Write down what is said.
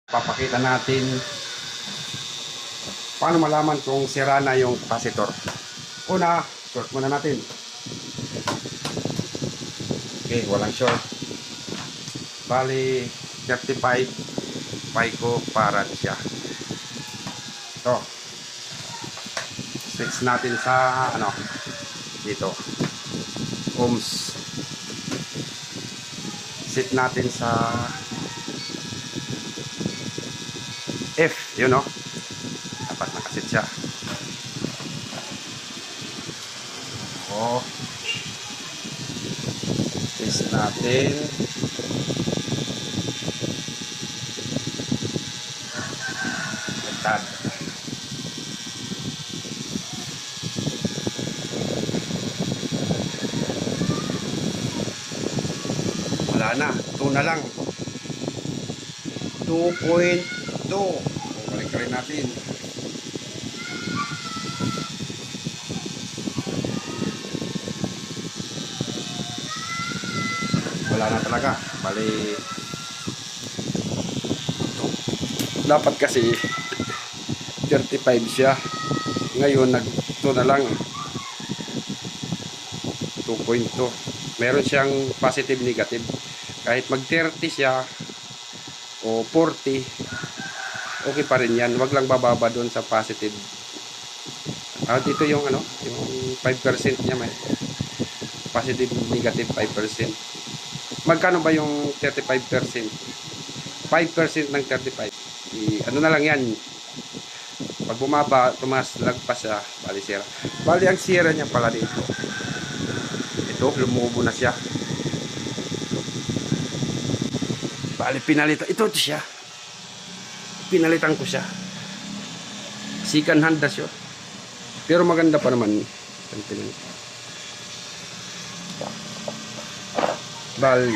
Papakita natin paano malaman kung sira na yung capacitor. Una, short muna natin. Okay, walang short. Bali 35 picofarad siya. Ito. Switch natin sa ano dito. Ohms. Set natin sa F, yun o. Dapat nakasit siya. O. Test natin. Letad. Wala na. Ito na lang. 2.2. Balik rin natin. Wala na talaga. Bali dapat kasi 35 siya. Ngayon ito na lang 2.2. Meron siyang positive negative. Kahit mag 30 siya o 40, okay pa rin yan. Wag lang bababa doon sa positive. Dito yung ano, yung 5% niya, may positive negative 5%. Magkano ba yung 35%? 5% ng 35. Ano na lang yan. Pag bumaba, tumas lagpas siya, bali sira. Bali ang sira niya pala dito. Ito, lumubo na siya. Bali pinalitan. Ito siya. Pinalitan ko siya. Second hand na siya. Pero maganda pa naman. Bali